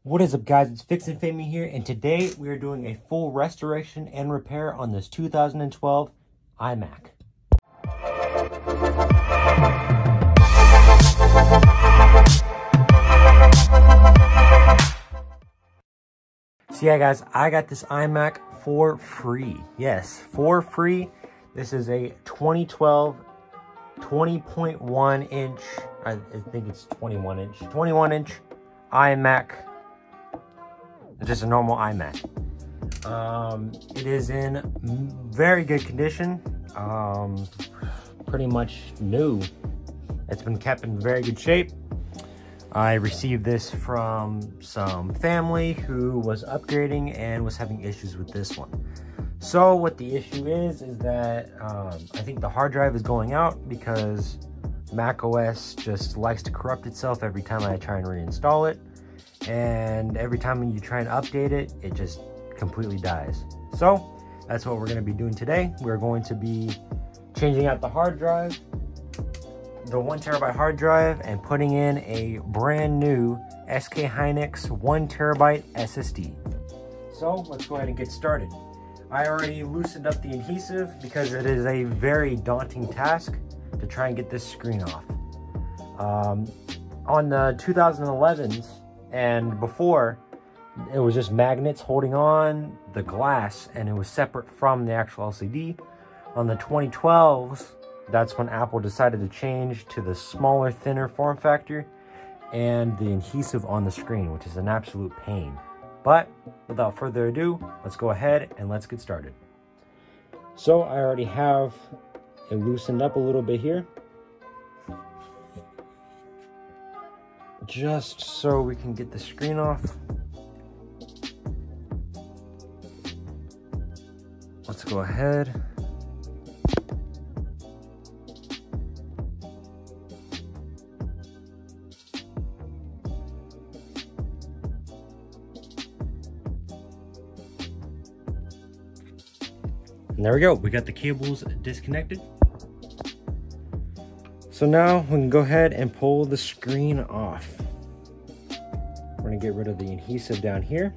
What is up, guys? It's Fixin' Family here, and today we are doing a full restoration and repair on this 2012 iMac. So yeah, guys, I got this iMac for free. Yes, for free. This is a 2012 20.1 inch, I think it's 21 inch iMac. It's just a normal iMac. It is in very good condition, pretty much new. It's been kept in very good shape. I received this from some family who was upgrading and was having issues with this one. So what the issue is that I think the hard drive is going out because Mac OS just likes to corrupt itself every time I try and reinstall it. And every time you try and update it, it just completely dies. So that's what we're going to be doing today. We're going to be changing out the hard drive, the 1 terabyte hard drive, and putting in a brand new SK Hynix 1 terabyte SSD. So let's go ahead and get started. I already loosened up the adhesive because it is a very daunting task to try and get this screen off. On the 2011s and before, it was just magnets holding on the glass and it was separate from the actual LCD. On the 2012s, that's when Apple decided to change to the smaller, thinner form factor and the adhesive on the screen, which is an absolute pain. But without further ado, let's go ahead and let's get started. So I already have it loosened up a little bit here, just so we can get the screen off. Let's go ahead. And there we go, we got the cables disconnected. So now we can go ahead and pull the screen off. We're gonna get rid of the adhesive down here.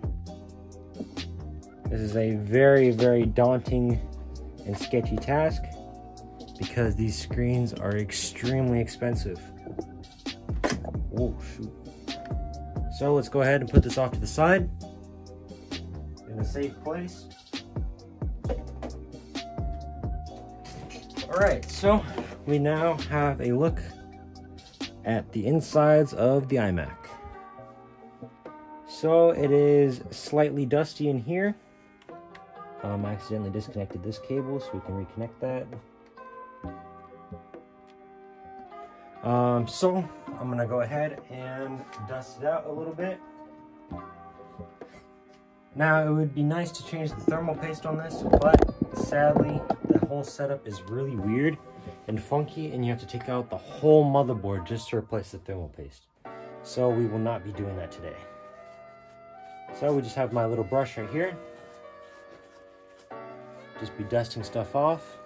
This is a very, very daunting and sketchy task because these screens are extremely expensive. Oh, shoot. So let's go ahead and put this off to the side in a safe place. All right, so we now have a look at the insides of the iMac. So it is slightly dusty in here. I accidentally disconnected this cable, so we can reconnect that. So I'm gonna go ahead and dust it out a little bit. Now, it would be nice to change the thermal paste on this, but sadly, the whole setup is really weird and funky, and you have to take out the whole motherboard just to replace the thermal paste. So we will not be doing that today. So we just have my little brush right here. Just be dusting stuff off.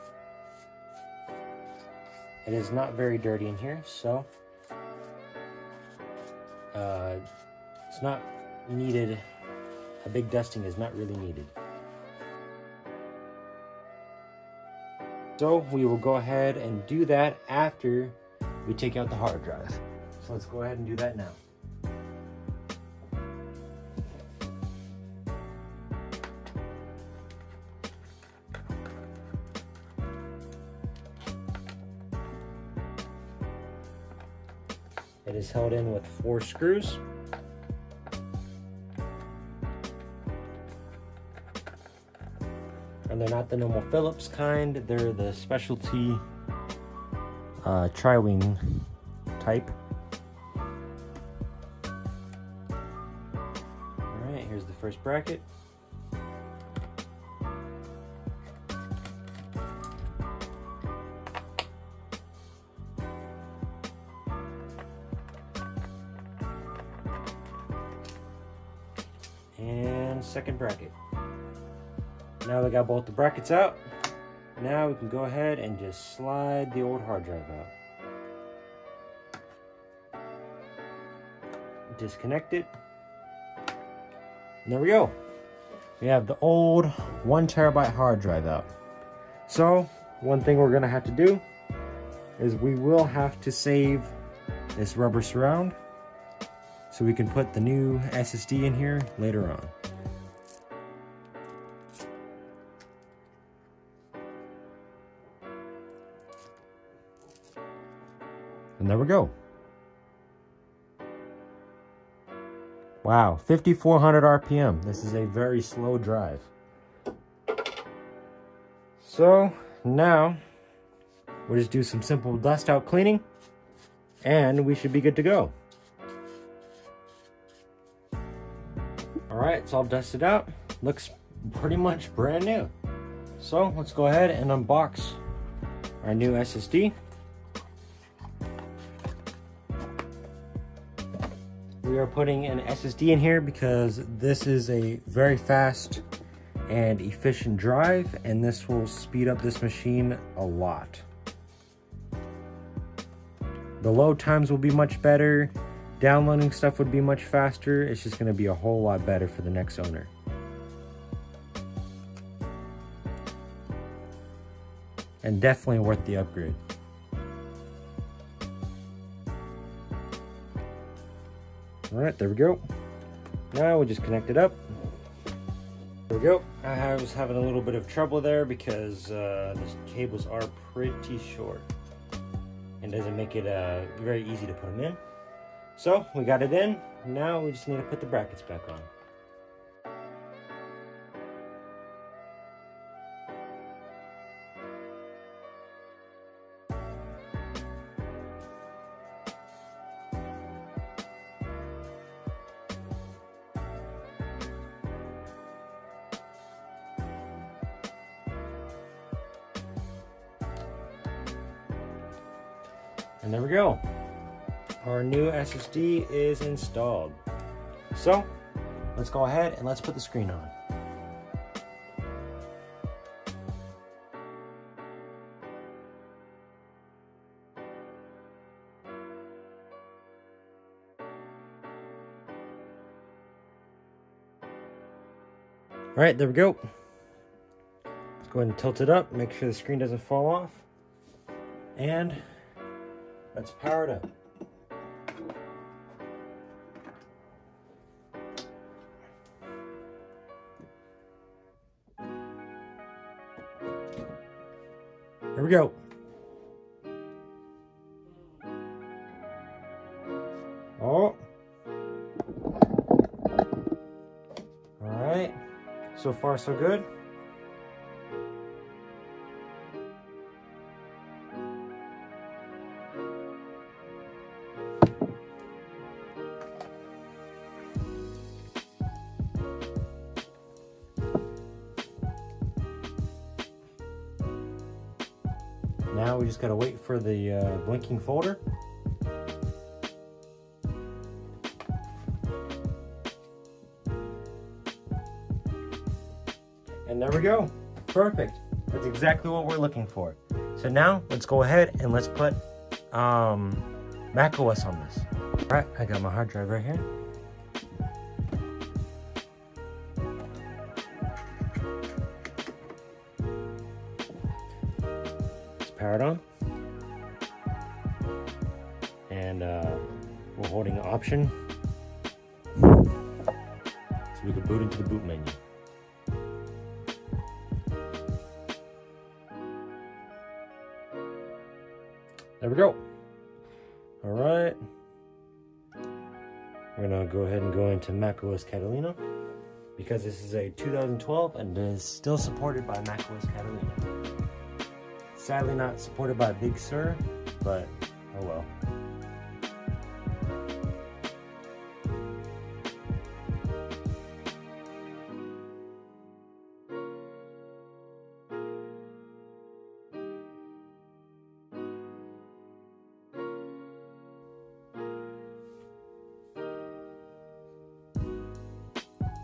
It is not very dirty in here, so it's not needed. A big dusting is not really needed. So we will go ahead and do that after we take out the hard drive. So let's go ahead and do that now. It is held in with 4 screws. And they're not the normal Phillips kind, they're the specialty tri-wing type. Alright, here's the first bracket. And second bracket. Now we got both the brackets out. Now we can go ahead and just slide the old hard drive out. Disconnect it. And there we go. We have the old 1 terabyte hard drive out. So one thing we're gonna have to do is we will have to save this rubber surround so we can put the new SSD in here later on. And there we go. Wow, 5400 RPM. This is a very slow drive. So now we'll just do some simple dust out cleaning and we should be good to go. All right, it's all dusted out. Looks pretty much brand new. So let's go ahead and unbox our new SSD. We are putting an SSD in here because this is a very fast and efficient drive, and this will speed up this machine a lot. The load times will be much better. Downloading stuff would be much faster. It's just going to be a whole lot better for the next owner. And definitely worth the upgrade. All right, there we go. Now we'll just connect it up. There we go. I was having a little bit of trouble there because the cables are pretty short and doesn't make it very easy to put them in. So we got it in. Now we just need to put the brackets back on. And there we go. Our new SSD is installed. So let's go ahead and let's put the screen on. All right, there we go. Let's go ahead and tilt it up, make sure the screen doesn't fall off. And let's power it up. There we go. Oh. All right. So far, so good. Now we just gotta wait for the blinking folder. And there we go. Perfect. That's exactly what we're looking for. So now let's go ahead and let's put Mac OS on this. All right, I got my hard drive right here. Powered on, and we're holding an option so we can boot into the boot menu. There we go. All right, we're gonna go ahead and go into macOS Catalina because this is a 2012 and is still supported by macOS Catalina. Sadly not supported by Big Sur, but oh well.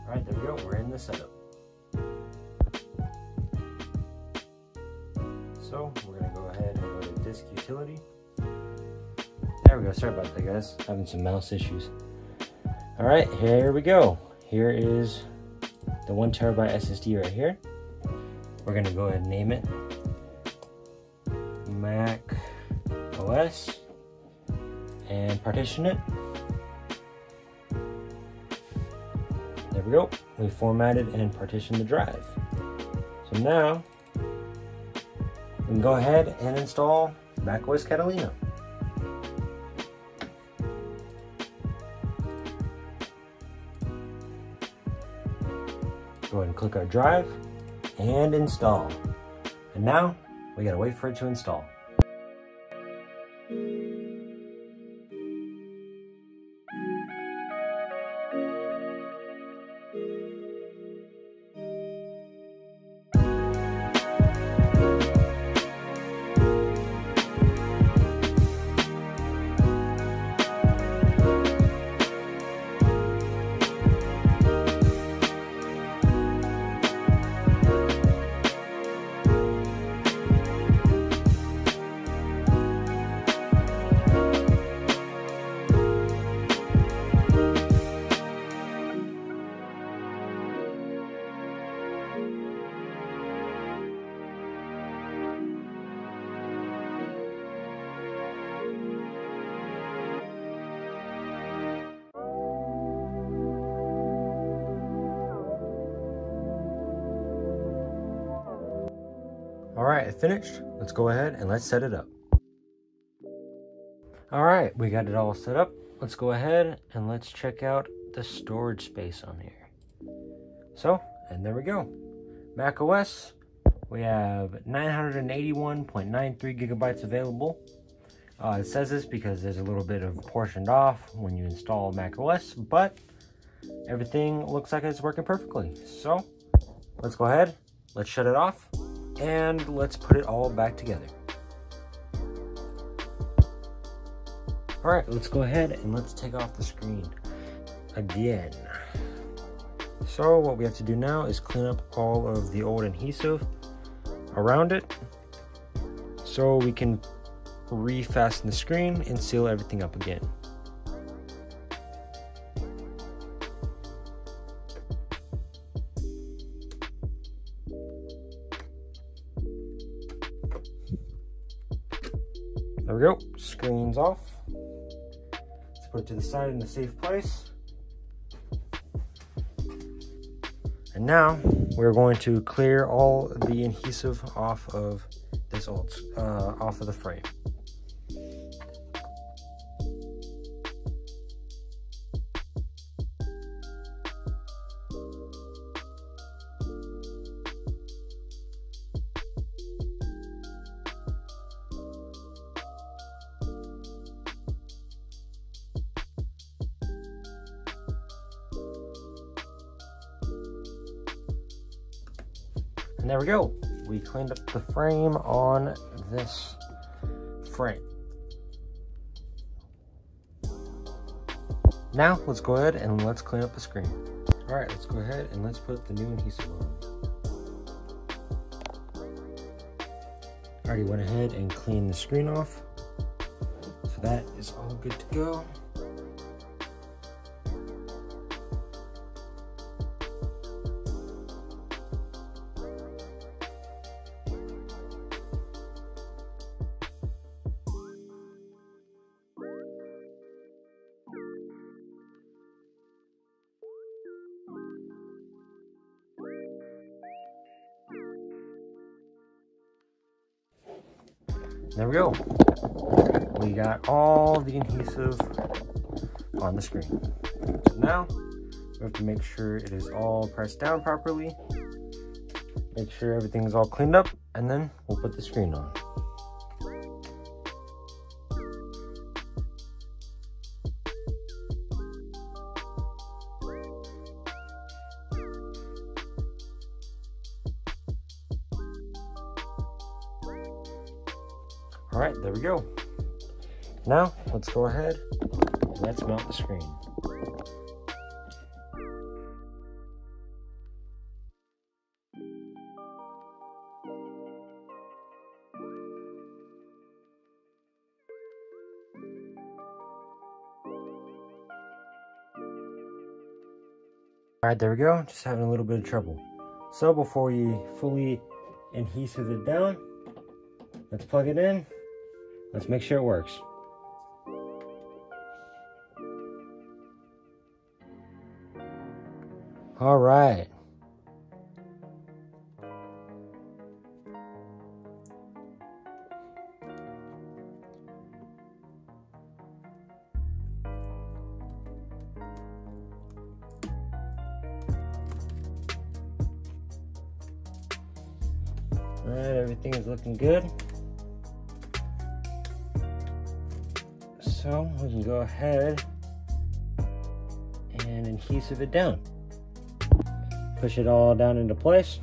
All right, there we go, we're in the setup. So we're gonna go ahead and go to disk utility. There we go, sorry about that guys, having some mouse issues. All right, here we go. Here is the 1TB SSD right here. We're gonna go ahead and name it Mac OS and partition it. There we go. We formatted and partitioned the drive. So now we can go ahead and install macOS Catalina. Go ahead and click our drive and install. And now we gotta wait for it to install. Alright, finished. Let's go ahead and let's set it up. Alright, we got it all set up. Let's go ahead and let's check out the storage space on here. So, and there we go. Mac OS, we have 981.93 gigabytes available. It says this because there's a little bit of portioned off when you install Mac OS, but everything looks like it's working perfectly. So, let's go ahead, let's shut it off, and let's put it all back together. Alright, let's go ahead and let's take off the screen again. So what we have to do now is clean up all of the old adhesive around it so we can refasten the screen and seal everything up again. There we go, screen's off. Let's put it to the side in a safe place. And now we're going to clear all the adhesive off of this off of the frame. And there we go. We cleaned up the frame on this frame. Now let's go ahead and let's clean up the screen. All right, let's go ahead and let's put the new adhesive on. I already went ahead and cleaned the screen off. So that is all good to go. There we go. We got all the adhesive on the screen. Now, we have to make sure it is all pressed down properly. Make sure everything is all cleaned up, and then we'll put the screen on. All right, there we go. Now, let's go ahead, let's mount the screen. Alright, there we go. Just having a little bit of trouble. So before we fully adhesive it down, let's plug it in. Let's make sure it works. Alright. Alright, everything is looking good. So we can go ahead and adhesive it down. Push it all down into place.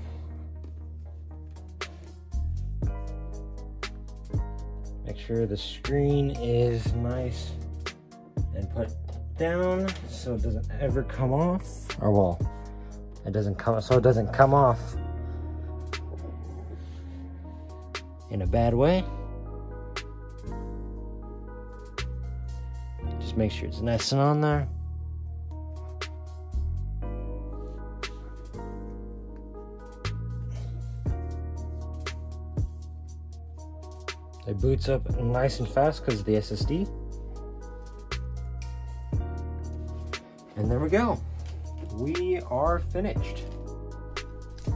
Make sure the screen is nice and put down so it doesn't ever come off. Or well, it doesn't come off in a bad way. Just make sure it's nice and on there. It boots up nice and fast because of the SSD. And there we go. We are finished.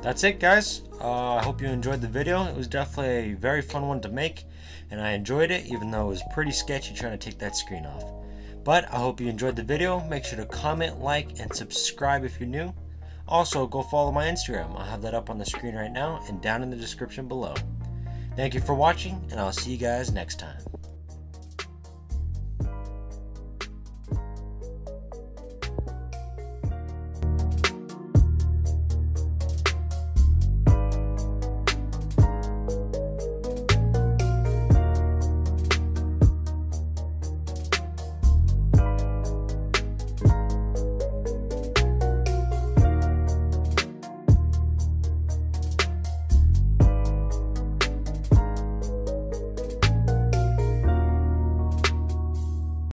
That's it, guys. I hope you enjoyed the video. It was definitely a very fun one to make, and I enjoyed it, even though it was pretty sketchy trying to take that screen off. But I hope you enjoyed the video. Make sure to comment, like, and subscribe if you're new. Also, go follow my Instagram. I'll have that up on the screen right now and down in the description below. Thank you for watching, and I'll see you guys next time.